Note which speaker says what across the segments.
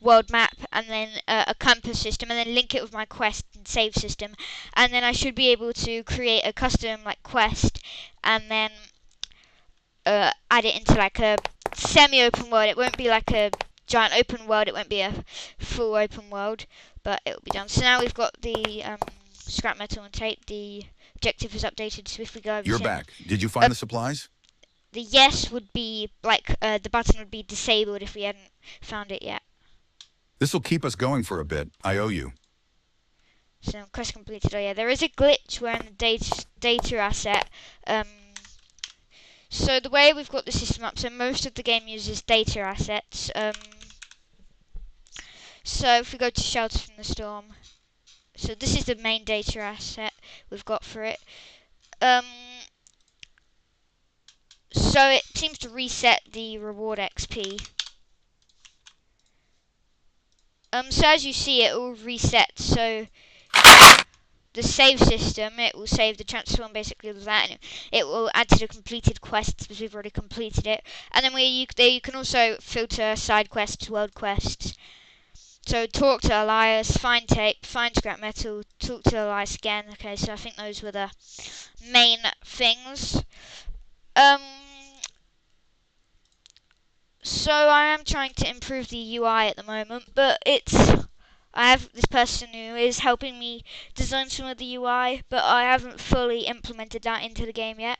Speaker 1: world map, and then a compass system, and then link it with my quest and save system, and then I should be able to create a custom like quest, and then add it into like a semi-open world. It won't be like a giant open world. It won't be a full open world, but it will be done. So now we've got the scrap metal and tape. The objective is updated. So if we go over
Speaker 2: You're
Speaker 1: to
Speaker 2: back. Did you find the supplies?
Speaker 1: the yes would be like the button would be disabled if we hadn't found it yet.
Speaker 2: This will keep us going for a bit. I owe you.
Speaker 1: So quest completed. Oh yeah, there is a glitch where in the data asset. So the way we've got the system up, so most of the game uses data assets. So if we go to Shelter from the Storm, so this is the main data asset we've got for it. So it seems to reset the reward XP. So as you see, it will reset. So the save system, it will save the transform basically with that, and it will add to the completed quests because we've already completed it. And then you can also filter side quests, world quests. So talk to Elias, find tape, find scrap metal, talk to Elias again. Okay, so I think those were the main things. So I am trying to improve the UI at the moment, but I have this person who is helping me design some of the UI, but I haven't fully implemented that into the game yet.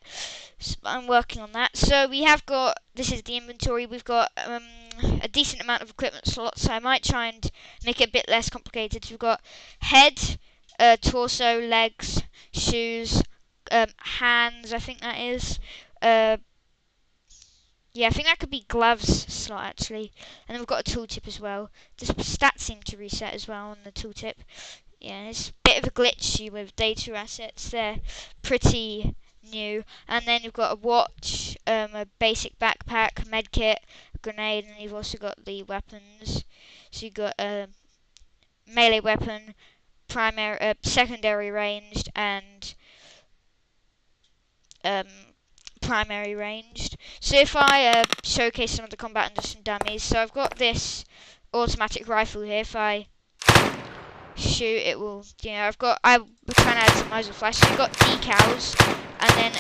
Speaker 1: So I'm working on that. So we have got, this is the inventory, we've got a decent amount of equipment slots, so I might try and make it a bit less complicated. So we've got head, torso, legs, shoes, hands, I think that is. Yeah, I think that could be gloves slot actually. And then we've got a tooltip as well. The stats seem to reset as well on the tooltip. Yeah, it's a bit of a glitchy with data assets. They're pretty new. And then you've got a watch, a basic backpack, medkit, a grenade, and you've also got the weapons. So you've got a melee weapon, primary, secondary ranged, and primary ranged. So if I showcase some of the combat and just some dummies, so I've got this automatic rifle here. If I shoot, it will, I'm trying to add some muzzle flash. So you've got decals, and then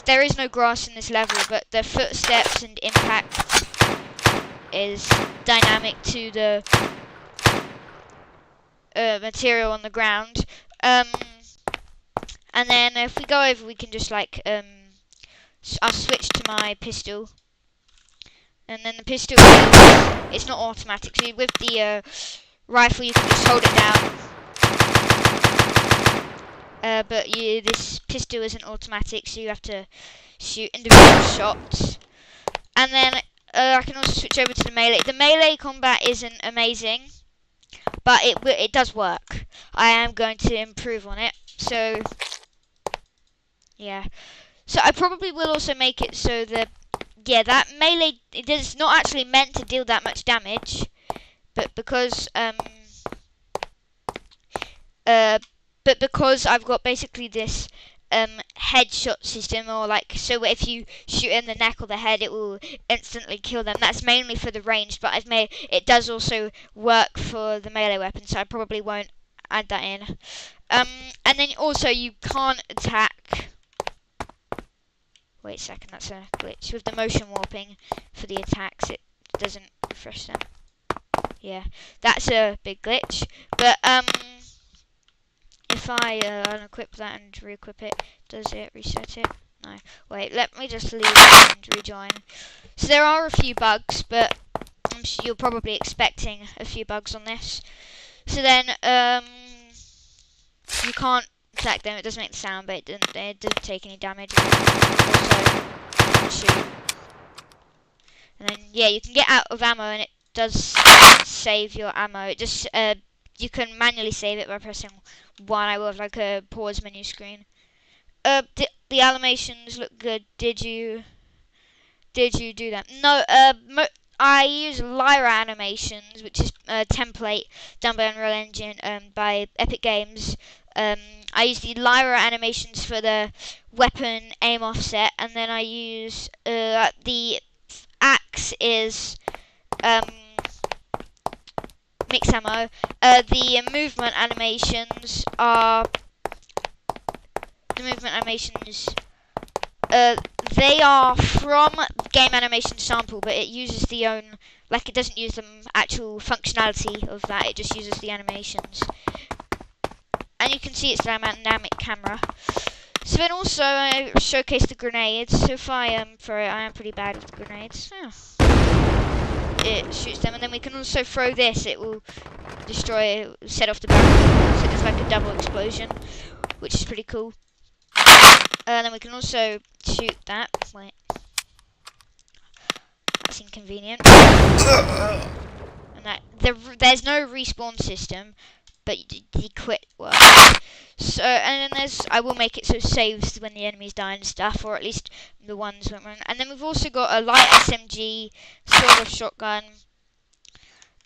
Speaker 1: there is no grass in this level, but the footsteps and impact is dynamic to the material on the ground. And then if we go over, we can just like I'll switch to my pistol, and then the pistol it's not automatic. So with the rifle, you can just hold it down, but this pistol isn't automatic, so you have to shoot individual shots. And then I can also switch over to the melee. The melee combat isn't amazing, but it does work. I am going to improve on it. So yeah. So I probably will also make it so that that melee, it is not actually meant to deal that much damage, but because I've got basically this headshot system, or like, so if you shoot in the neck or the head, it will instantly kill them. That's mainly for the ranged, but it does also work for the melee weapon, so I probably won't add that in. And then also you can't attack. Wait a second, that's a glitch. With the motion warping for the attacks, it doesn't refresh them. Yeah, that's a big glitch. But if I unequip that and re-equip it, does it reset it? No. Wait, let me just leave and rejoin. So there are a few bugs, but I'm sure you're probably expecting a few bugs on this. So then you can't attack them. It doesn't make the sound, but it doesn't take any damage. Also, shoot. And then you can get out of ammo, and it does save your ammo. It just you can manually save it by pressing 1. I will have like a pause menu screen. The animations look good. Did you do that? No. I use Lyra Animations, which is a template done by Unreal Engine by Epic Games. I use the Lyra Animations for the weapon aim offset, and then I use the axe is mix ammo. The movement animations are they are from game animation sample, but it uses the own, like, it doesn't use the actual functionality of that, it just uses the animations. And you can see it's dynamic camera. So then also I showcase the grenades. So if I throw it, I am pretty bad with the grenades. It shoots them, and then we can also throw this. It will destroy, set off the barrel, so there's like a double explosion, which is pretty cool. And then we can also shoot that. Wait, that's inconvenient. And that there's no respawn system, but the quit works. So, and then I will make it so it saves when the enemies die and stuff, or at least the ones won't run. And then we've also got a light SMG, sort of shotgun,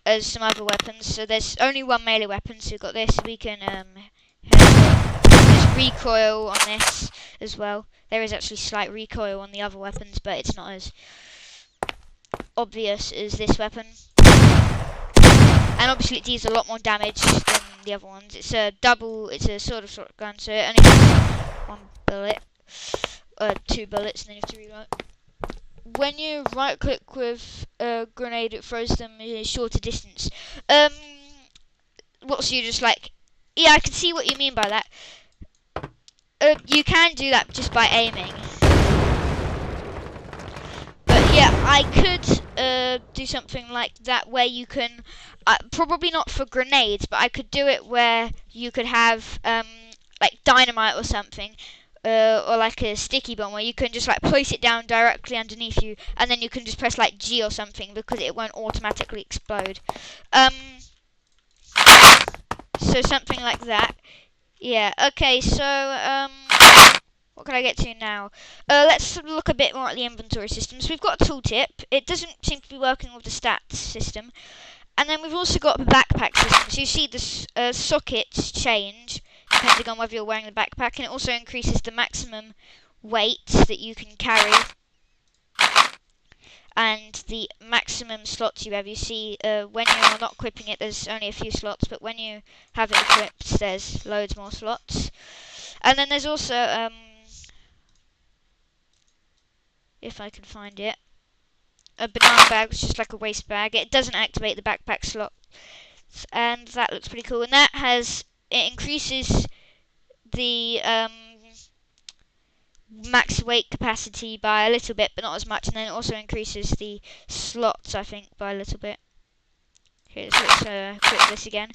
Speaker 1: as some other weapons. So there's only one melee weapon, so we've got this. We can there's recoil on this as well. There is actually slight recoil on the other weapons, but it's not as obvious as this weapon. And obviously it deals a lot more damage than the other ones. It's a sort of shotgun, so it only has one bullet, 2 bullets, and then you have to reload. When you right click with a grenade, it throws them a shorter distance. So you just like, yeah, I can see what you mean by that. You can do that just by aiming. But yeah, I could do something like that where you can, probably not for grenades, but I could do it where you could have like dynamite or something, or like a sticky bomb, where you can just like place it down directly underneath you, and then you can just press like G or something because it won't automatically explode. So something like that. Yeah. Okay. So what can I get to now? Let's look a bit more at the inventory system. So we've got a tooltip. It doesn't seem to be working with the stats system. And then we've also got the backpack system. So you see the sockets change depending on whether you're wearing the backpack, and it also increases the maximum weight that you can carry and the maximum slots you have. You see, when you're not equipping it, there's only a few slots, but when you have it equipped, there's loads more slots. And then there's also, if I can find it, a banana bag, which is just like a waste bag. It doesn't activate the backpack slot, and that looks pretty cool. And that it increases the max weight capacity by a little bit, but not as much. And then it also increases the slots, I think, by a little bit. Okay, so let's equip this again.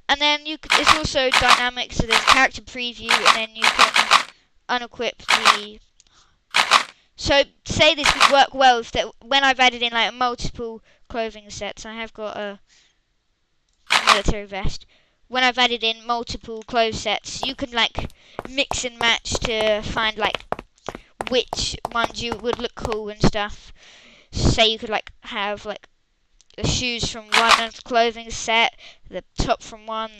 Speaker 1: And then it's also dynamic, so there's character preview, and then you can unequip the. So say this would work well if when I've added in like multiple clothing sets. I have got a military vest. When I've added in multiple clothes sets, you can like mix and match to find like which ones you would look cool and stuff. Say you could like have like the shoes from one clothing set, the top from one.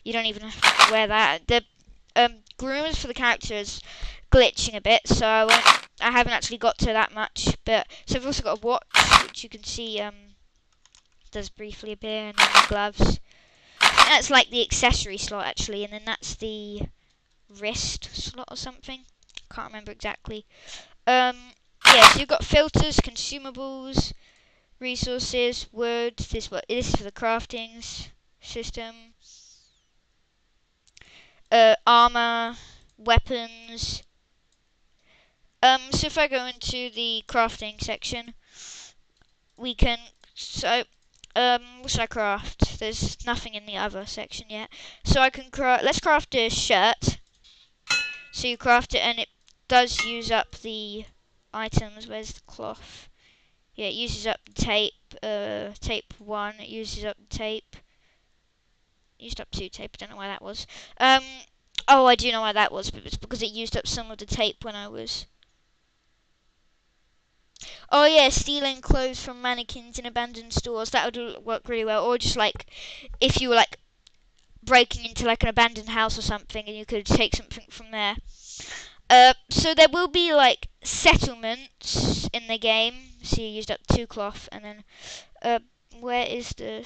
Speaker 1: You don't even have to wear that. The grooms for the characters glitching a bit, so I haven't actually got to that much. But so I've also got a watch, which you can see does briefly appear, and then the gloves. That's like the accessory slot actually, and then that's the wrist slot or something. Can't remember exactly. Yeah, so you've got filters, consumables, resources, wood. This is for the crafting system. Armor, weapons. So if I go into the crafting section, we can. So what should I craft? There's nothing in the other section yet. So I can let's craft a shirt. So you craft it, and it does use up the items. Where's the cloth? Yeah, it uses up the tape. Tape 1. It uses up the tape. Used up 2 tape. I don't know why that was. Oh, I do know why that was, but it's because it used up some of the tape when I was. Oh yeah, stealing clothes from mannequins in abandoned stores. That would work really well. Or just like if you were like breaking into like an abandoned house or something, and you could take something from there. So there will be like settlements in the game. So you used up 2 cloth, and then where is the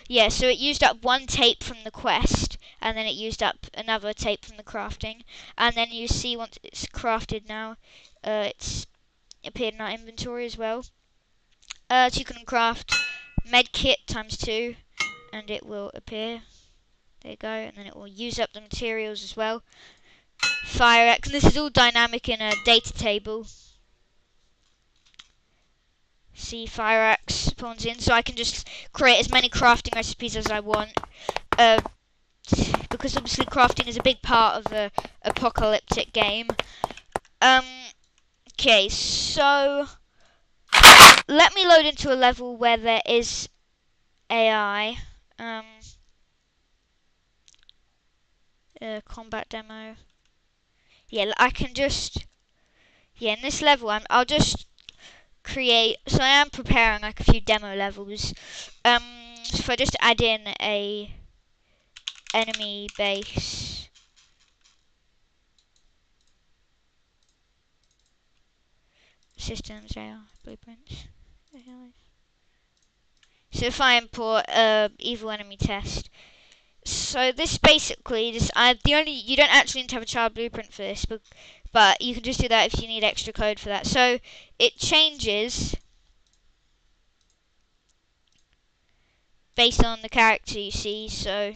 Speaker 1: Yeah, so it used up one tape from the quest, and then it used up another tape from the crafting. And then you see once it's crafted now, it's appeared in our inventory as well. So you can craft medkit ×2, and it will appear. There you go, and then it will use up the materials as well. Fire Axe, and this is all dynamic in a data table. See, Fire Axe spawns in, so I can just create as many crafting recipes as I want. Because obviously crafting is a big part of the apocalyptic game. Okay, so let me load into a level where there is AI. Combat demo. Yeah, I can just. Yeah, in this level, I'll just create. So I am preparing like a few demo levels. So if I just add in a enemy base. Systems, AI, blueprints. So if I import evil enemy test. So this basically, you don't actually need to have a child blueprint for this, but you can just do that if you need extra code for that. So it changes based on the character you see, so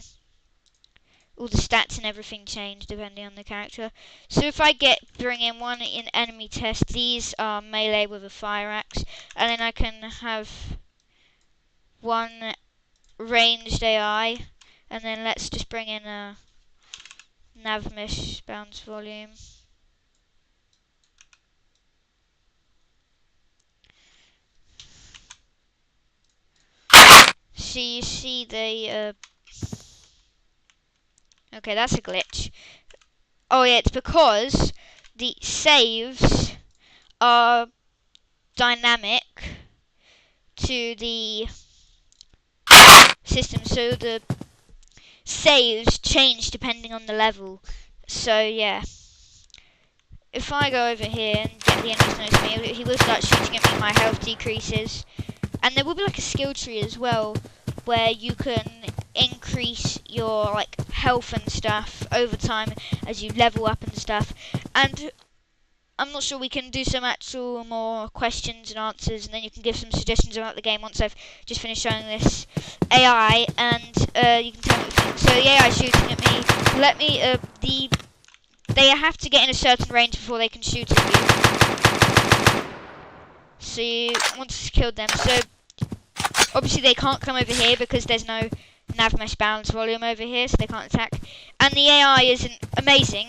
Speaker 1: all the stats and everything change depending on the character. So if I bring in one in enemy test, these are melee with a fire axe, and then I can have one ranged AI, and then let's just bring in a Navmesh bounce volume. So you see the okay, that's a glitch. Oh yeah, it's because the saves are dynamic to the system, so the saves change depending on the level. So yeah, if I go over here and get the enemies notice me, he will start shooting at me, my health decreases. And there will be like a skill tree as well, where you can increase your like health and stuff over time as you level up and stuff. And I'm not sure, we can do some actual more questions and answers, and then you can give some suggestions about the game once I've just finished showing this AI, and you can tell me what you think. So the AI is shooting at me. Let me they have to get in a certain range before they can shoot at you. So once it's killed them, so obviously they can't come over here because there's no Navmesh balance volume over here, so they can't attack. And the AI isn't amazing.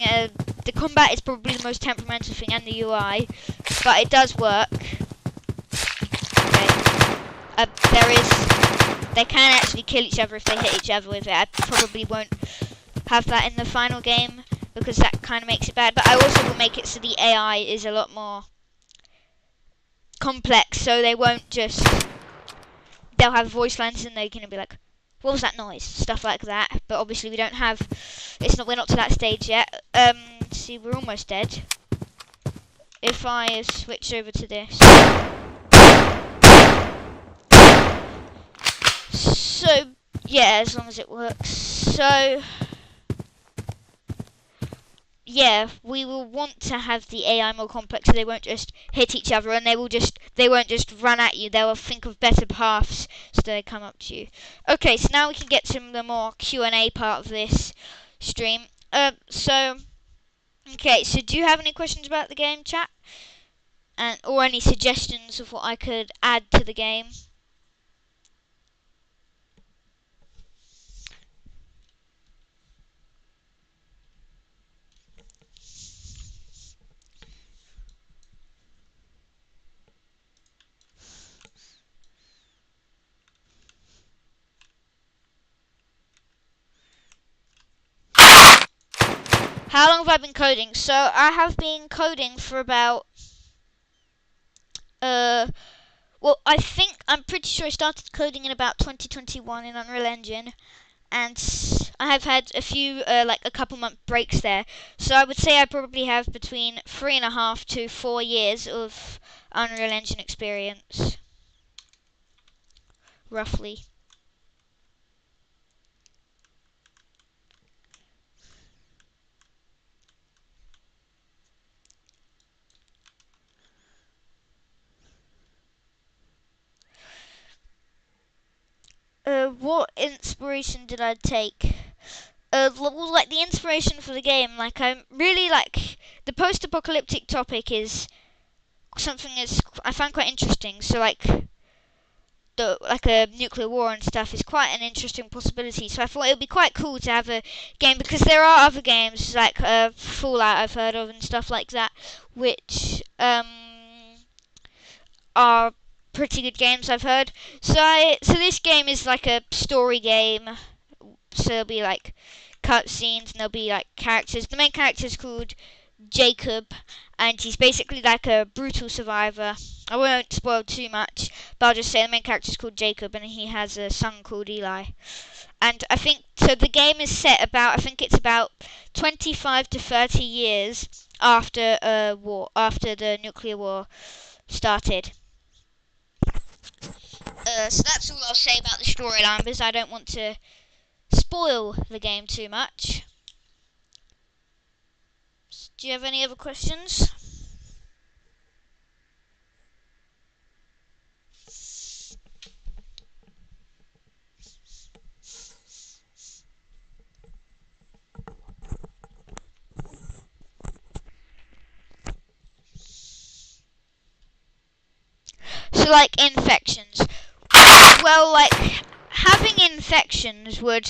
Speaker 1: The combat is probably the most temperamental thing, and the UI, but it does work. Okay. They can actually kill each other if they hit each other with it. I probably won't have that in the final game because that kind of makes it bad. But I also will make it so the AI is a lot more complex, so they won't just. They'll have voice lines and they're gonna be like, "What was that noise?" Stuff like that. But obviously we don't have. We're not to that stage yet. See, we're almost dead. If I switch over to this. So yeah, as long as it works. So yeah, we will want to have the AI more complex, so they won't just hit each other, and they won't just run at you. They will think of better paths so they come up to you. Okay, so now we can get to the more Q&A part of this stream. Okay, so do you have any questions about the game, chat? Or any suggestions of what I could add to the game? How long have I been coding? So I have been coding for about well, I'm pretty sure I started coding in about 2021 in Unreal Engine, and I have had a few like a couple month breaks there. So I would say I probably have between 3.5 to 4 years of Unreal Engine experience, roughly. what inspiration did I take? Well, like the inspiration for the game, like I really like the post-apocalyptic topic is something is I find quite interesting. So like like a nuclear war and stuff is quite an interesting possibility. So I thought it would be quite cool to have a game because there are other games like Fallout I've heard of and stuff like that, which are pretty good games I've heard. So this game is like a story game. So there'll be like cutscenes and there'll be like characters. The main character is called Jacob, and he's basically like a brutal survivor. I won't spoil too much, but I'll just say the main character is called Jacob, and he has a son called Eli. And I think so. The game is set about, I think it's about 25 to 30 years after war, after the nuclear war started. So that's all I'll say about the storyline, because I don't want to spoil the game too much. Do you have any other questions? So like infections. Well, like having infections would.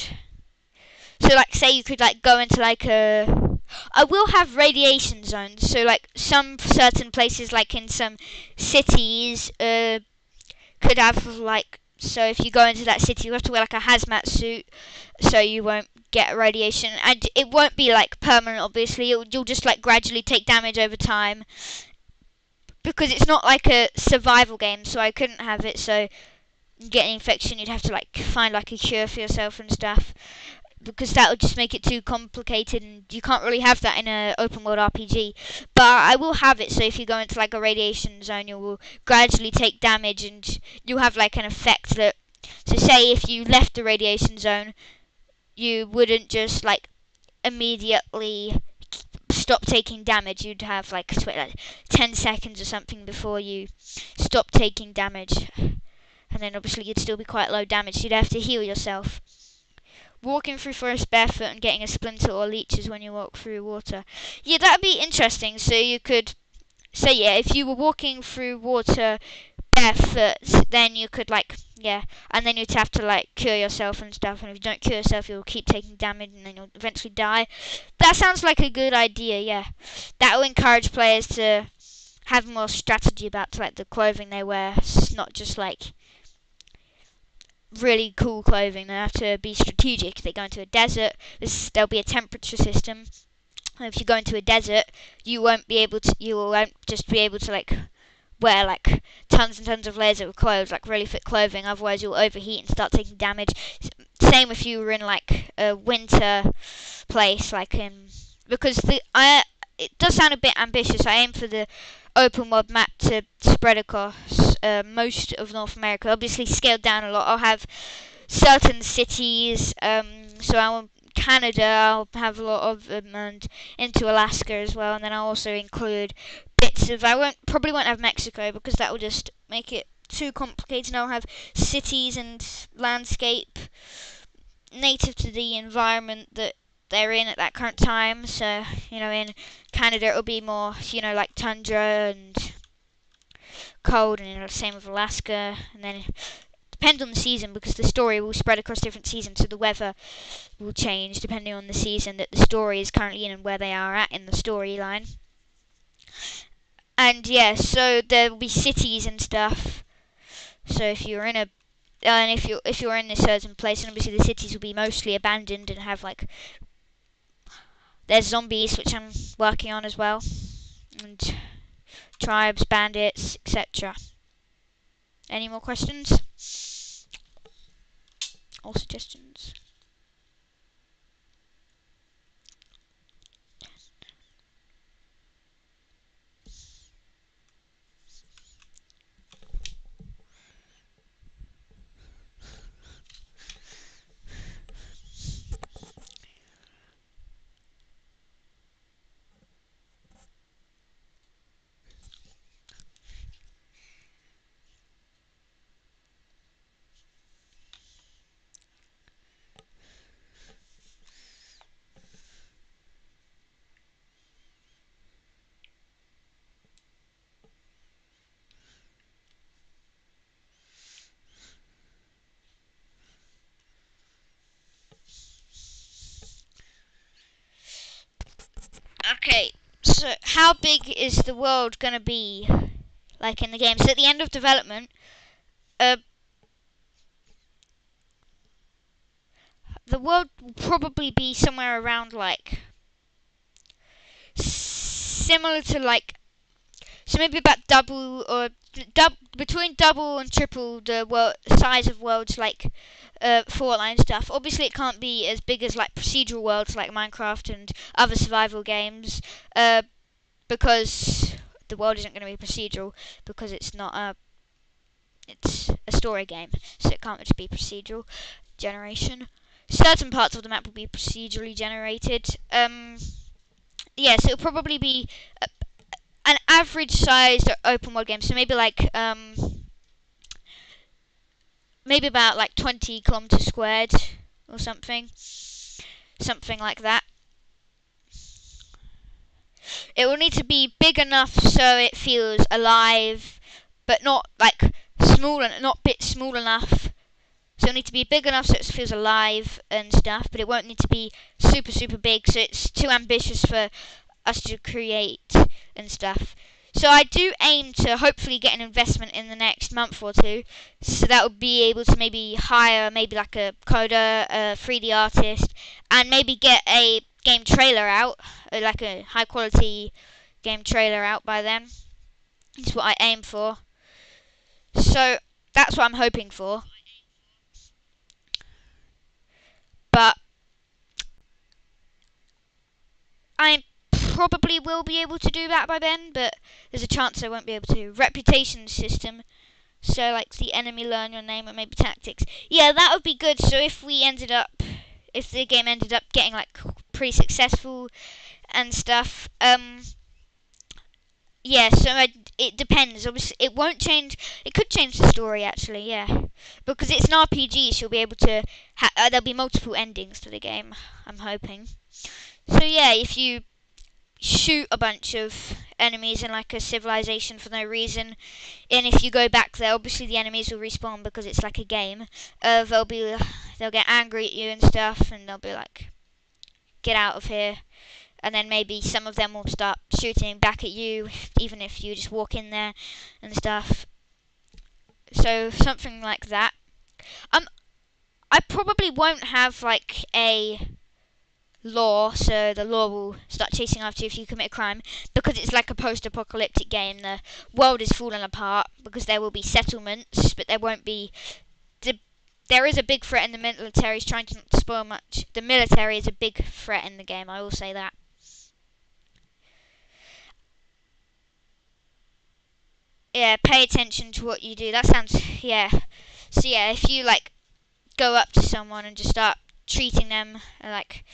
Speaker 1: So like say you could like go into like a. I will have radiation zones. So like some certain places, like in some cities, could have like. So if you go into that city, you have to wear like a hazmat suit, so you won't get radiation, and it won't be like permanent. Obviously, you'll just like gradually take damage over time, because it's not like a survival game. So I couldn't have it. So get an infection, you'd have to like find like a cure for yourself and stuff, because that would just make it too complicated, and you can't really have that in an open world RPG. But I will have it, so if you go into like a radiation zone, you will gradually take damage, and you'll have like an effect that. So say if you left the radiation zone, you wouldn't just like immediately stop taking damage. You'd have like 10 seconds or something before you stop taking damage. And then obviously you'd still be quite low damage. You'd have to heal yourself. Walking through forest barefoot and getting a splinter or leeches when you walk through water. Yeah, that'd be interesting. So you could say, yeah, if you were walking through water barefoot, then you could like, yeah, and then you'd have to like cure yourself and stuff. And if you don't cure yourself, you'll keep taking damage and then you'll eventually die. That sounds like a good idea. Yeah, that will encourage players to have more strategy about like the clothing they wear. It's not just like really cool clothing. They have to be strategic. If they go into a desert, there'll be a temperature system. If you go into a desert, you won't just be able to like wear like tons and tons of layers of clothes, like really thick clothing. Otherwise, you'll overheat and start taking damage. Same if you were in like a winter place, like in because it does sound a bit ambitious. I aim for the open world map to spread across most of North America. Obviously, scaled down a lot. I'll have certain cities. So I'll Canada. I'll have a lot of them, and into Alaska as well. And then I'll also include bits of. Probably won't have Mexico because that will just make it too complicated. I'll have cities and landscape native to the environment that they're in at that current time. So, in Canada it'll be more, like tundra and cold, and same with Alaska. And then it depends on the season, because the story will spread across different seasons, so the weather will change depending on the season that the story is currently in and where they are at in the storyline. And yeah, so there will be cities and stuff. So if you're in a and if you're in a certain place, and obviously the cities will be mostly abandoned and have like there's zombies, which I'm working on as well, and tribes, bandits, etc. Any more questions or suggestions? Okay, so how big is the world gonna be, like in the game? So at the end of development, uh, the world will probably be somewhere around like similar to like, so maybe about double or between double and triple the size of worlds like Fortnite stuff. Obviously, it can't be as big as like procedural worlds like Minecraft and other survival games, because the world isn't going to be procedural because it's a story game, so it can't just be procedural generation. Certain parts of the map will be procedurally generated. Yeah, so it'll probably be an average sized open world game. So maybe like maybe about like 20 kilometers squared or something like that. It will need to be big enough so it feels alive, but not like small and not bit small enough. So it'll need to be big enough so it feels alive and stuff, but it won't need to be super big so it's too ambitious for us to create and stuff. So I do aim to hopefully get an investment in the next month or two, so that would be able to maybe hire maybe like a coder, a 3D artist, and maybe get a game trailer out, like a high quality game trailer out by then. That's what I aim for. So that's what I'm hoping for. But I probably will be able to do that by then, but there's a chance I won't be able to. Reputation system, so like the enemy learn your name and maybe tactics. Yeah, that would be good. So if the game ended up getting like pretty successful and stuff, yeah. So it depends. Obviously, it won't change. It could change the story actually. Yeah, because it's an RPG. So you'll be able to. There'll be multiple endings to the game. I'm hoping. So yeah, if you shoot a bunch of enemies in like a civilization for no reason, and if you go back there, obviously the enemies will respawn because it's like a game. They'll get angry at you and stuff, and they'll be like, "Get out of here!" And then maybe some of them will start shooting back at you, even if you just walk in there and stuff. So something like that. I probably won't have like a law, so the law will start chasing after you if you commit a crime, because it's like a post-apocalyptic game. The world is falling apart because there will be settlements, but there won't be. There is a big threat in the military. Is trying to not spoil much. The military is a big threat in the game. I will say that. Yeah, pay attention to what you do. That sounds, yeah. So yeah, if you like go up to someone and just start treating them like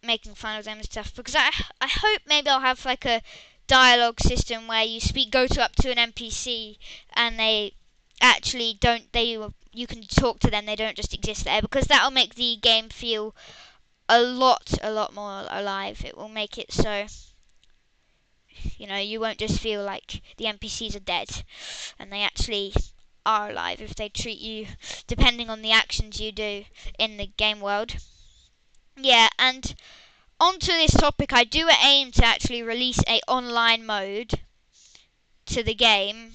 Speaker 1: making fun of them and stuff, because I hope maybe I'll have like a dialogue system where you go up to an NPC and they actually don't, you can talk to them, they don't just exist there, because that'll make the game feel a lot more alive. It will make it so you won't just feel like the NPCs are dead, and they actually are alive if they treat you depending on the actions you do in the game world. Yeah, and onto this topic, I do aim to actually release a online mode to the game.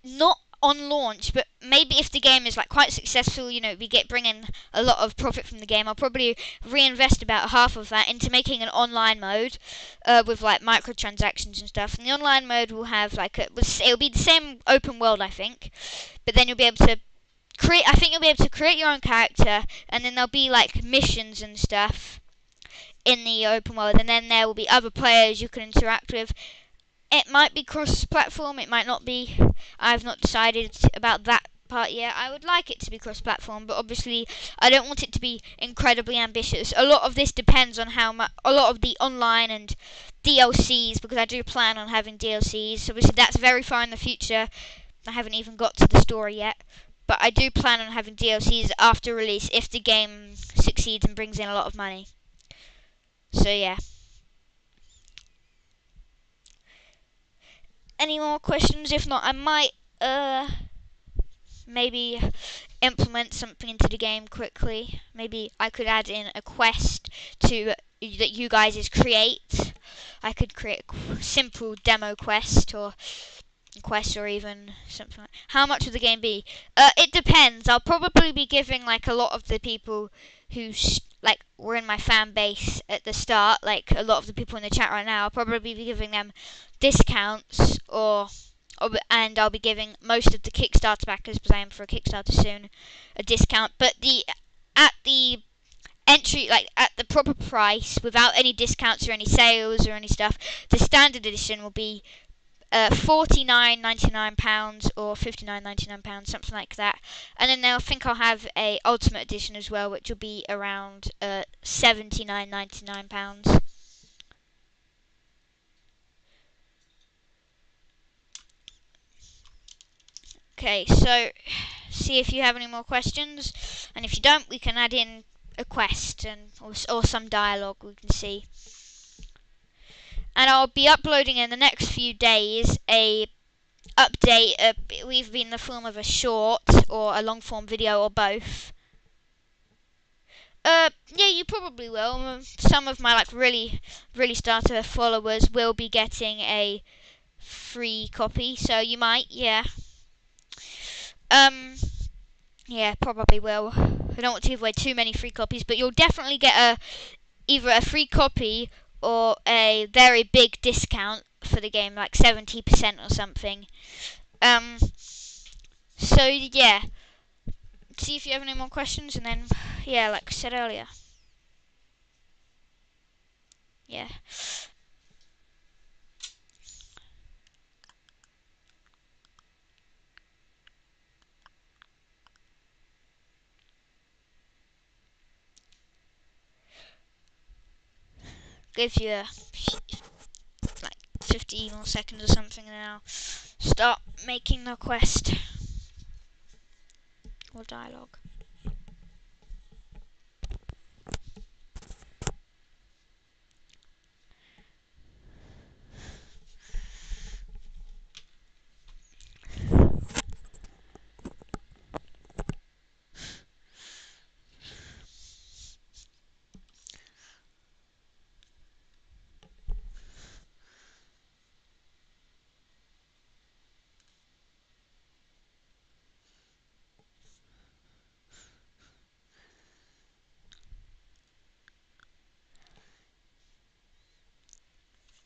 Speaker 1: Not on launch, but maybe if the game is like quite successful, we bring in a lot of profit from the game, I'll probably reinvest about half of that into making an online mode with like microtransactions and stuff. And the online mode will have like it'll be the same open world, I think, but then you'll be able to create your own character, and then there'll be like missions and stuff in the open world, and then there will be other players you can interact with. It might be cross-platform, it might not be. I've not decided about that part yet. I would like it to be cross-platform, but obviously I don't want it to be incredibly ambitious. A lot of this depends on how much, a lot of the online and DLCs, because I do plan on having DLCs. So obviously that's very far in the future. I haven't even got to the story yet. But I do plan on having DLCs after release if the game succeeds and brings in a lot of money. So yeah. Any more questions? If not, I might maybe implement something into the game quickly. Maybe I could add in a quest to that you guys create. I could create a simple demo quest or even something like. How much would the game be? It depends. I'll probably be giving like a lot of the people who like were in my fan base at the start, like a lot of the people in the chat right now. I'll probably be giving them discounts and I'll be giving most of the Kickstarter backers, because I am for a Kickstarter soon, a discount. But at the entry, like at the proper price, without any discounts or any sales or any stuff, the standard edition will be £49.99 or £59.99, something like that. And then I think I'll have a Ultimate Edition as well, which will be around £79.99. Okay, so see if you have any more questions, and if you don't, we can add in a quest or some dialogue we can see. And I'll be uploading in the next few days a update, either in the form of a short or a long form video or both. Yeah, you probably will. Some of my like really starter followers will be getting a free copy, so you might, yeah. Yeah, probably will. I don't want to give away too many free copies, but you'll definitely get either a free copy or a very big discount for the game, like 70% or something. So yeah, see if you have any more questions, and then yeah, like I said earlier, yeah. Give you like 50 more seconds or something, and then I'll start making the quest or dialogue.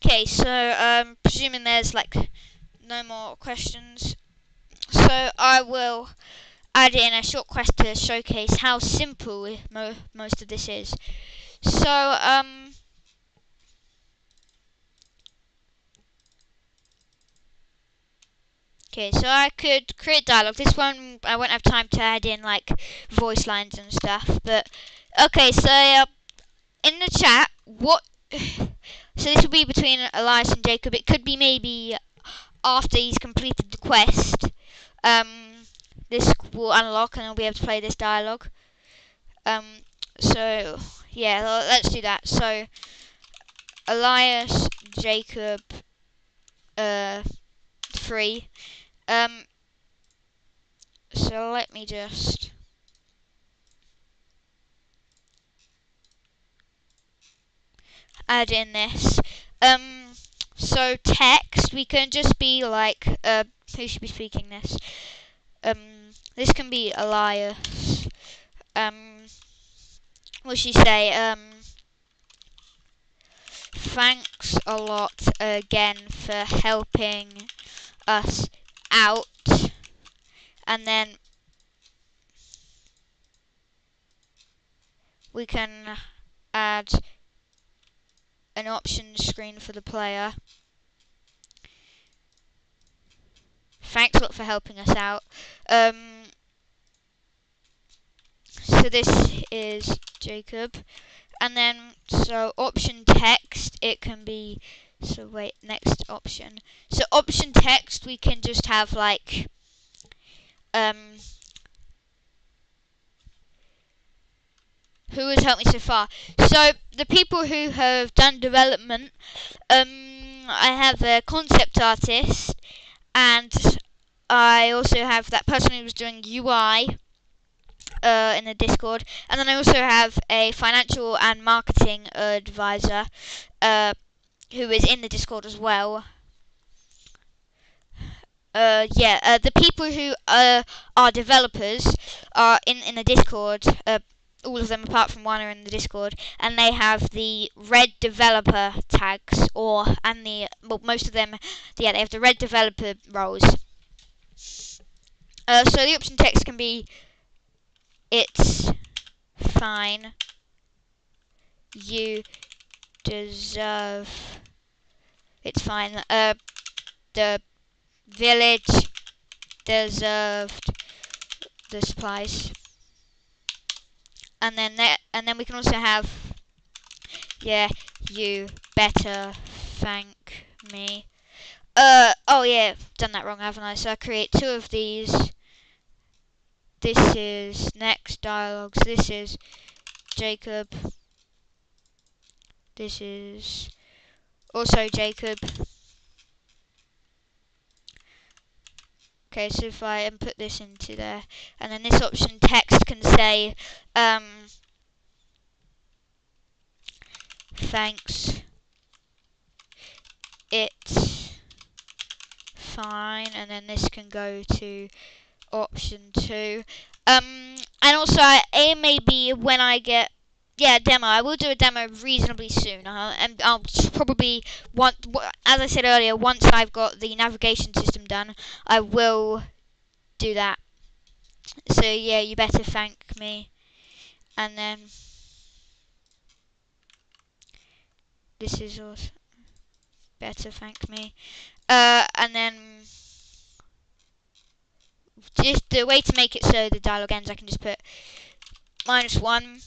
Speaker 1: Okay, so presuming there's like no more questions, so I will add in a short quest to showcase how simple most of this is. So okay, so I could create dialogue. This one I won't have time to add in like voice lines and stuff, but okay, so in the chat, what so this will be between Elias and Jacob. It could be maybe after he's completed the quest. This will unlock and I'll be able to play this dialogue. So yeah, let's do that. So Elias, Jacob, 3. So let me just add in this. So text, we can just be like, who should be speaking this? This can be Elias. What should you say? Thanks a lot again for helping us out. And then we can add an options screen for the player. Thanks a lot for helping us out. So this is Jacob. And then, so option text, it can be, so wait, next option. So option text, we can just have like, who has helped me so far? So the people who have done development, I have a concept artist, and I also have that person who was doing UI, in the Discord, and then I also have a financial and marketing advisor who is in the Discord as well. The people who are developers are in the Discord. All of them apart from one are in the Discord, and they have the red developer tags, most of them, they have the red developer roles. So the option text can be, "It's fine, you deserve." It's fine. The village deserved the supplies, and then we can also have, "Yeah, you better thank me." Oh yeah, done that wrong, haven't I? So I create 2 of these. This is next dialogues. This is Jacob. This is also Jacob. Okay, so if I input this into there, and then this option text can say, "Thanks, it's fine," and then this can go to option 2. And also, maybe when I get demo, I will do a demo reasonably soon, and I'll probably as I said earlier, once I've got the navigation system done, I will do that. So yeah, you better thank me, and then this is also better thank me, and then just the way to make it so the dialogue ends, I can just put -1.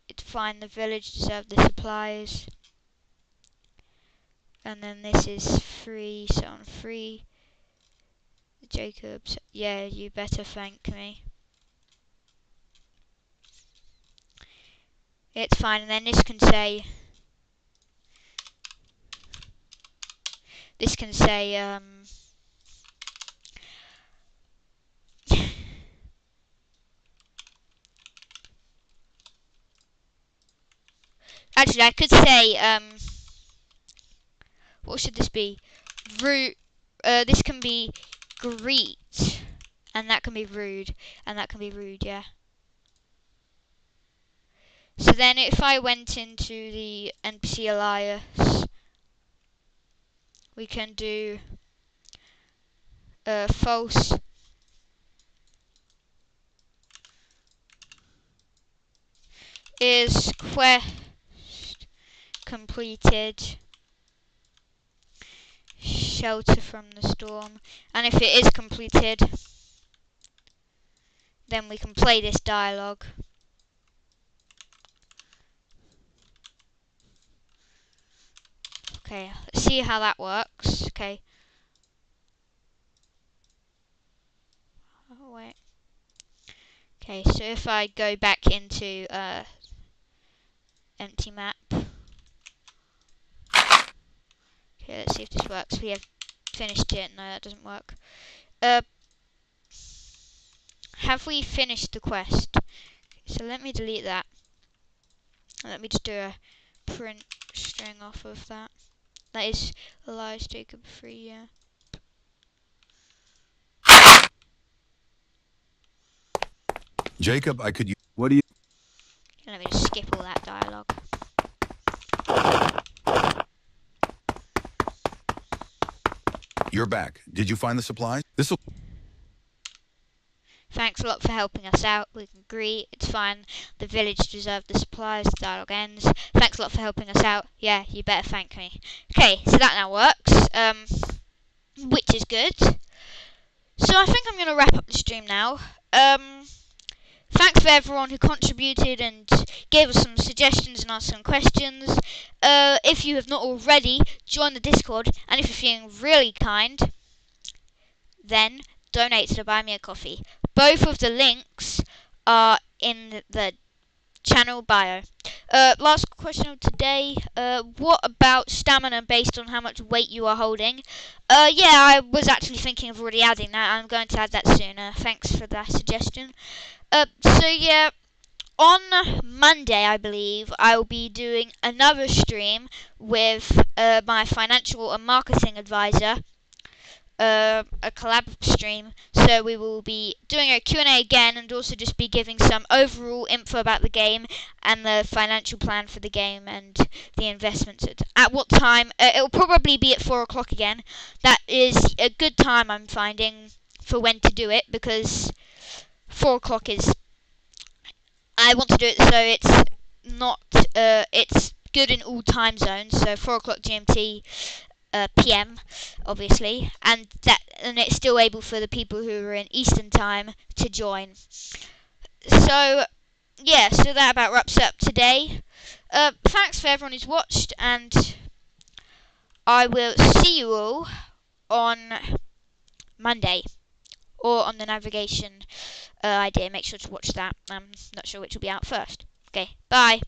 Speaker 1: It's fine, the village deserved the supplies. And then this is free, so on free. Jacobs, yeah, you better thank me. It's fine, and then this can say, actually, I could say, what should this be? This can be greet, and that can be rude, yeah. So then if I went into the NPC alias, we can do false is quest completed, shelter from the storm, and if it is completed, then we can play this dialogue. Okay, let's see how that works. Okay. Oh, wait. Okay, so if I go back into empty map. Okay, let's see if this works. We have finished it. No, that doesn't work. Have we finished the quest? So let me delete that. Let me just do a print string off of that. That is Elias Jacob 3, yeah.
Speaker 2: Jacob, I could use... What do you...
Speaker 1: Let me just skip all that dialogue.
Speaker 2: You're back. Did you find the supplies? This'll...
Speaker 1: Thanks a lot for helping us out. We can agree. It's fine. The village deserved the supplies. The dialogue ends. Thanks a lot for helping us out. Yeah, you better thank me. Okay, so that now works. Which is good. So I think I'm going to wrap up the stream now. Thanks for everyone who contributed and gave us some suggestions and asked some questions. If you have not already, join the Discord. And if you're feeling really kind, then donate to the Buy Me a Coffee. Both of the links are in the channel bio. Last question of today. What about stamina based on how much weight you are holding? Yeah, I was actually thinking of already adding that. I'm going to add that sooner. Thanks for that suggestion. So yeah, on Monday, I believe, I will be doing another stream with my financial and marketing advisor, a collab stream. So we will be doing a Q&A again, and also just be giving some overall info about the game and the financial plan for the game and the investments. At what time? It'll probably be at 4 o'clock again. That is a good time, I'm finding, for when to do it, because 4 o'clock is... I want to do it so it's not... it's good in all time zones, so 4 o'clock GMT, PM, obviously, and it's still able for the people who are in Eastern time to join. So yeah, so that about wraps up today. Thanks for everyone who's watched, and I will see you all on Monday, or on the navigation idea. Make sure to watch that. I'm not sure which will be out first. Okay, bye.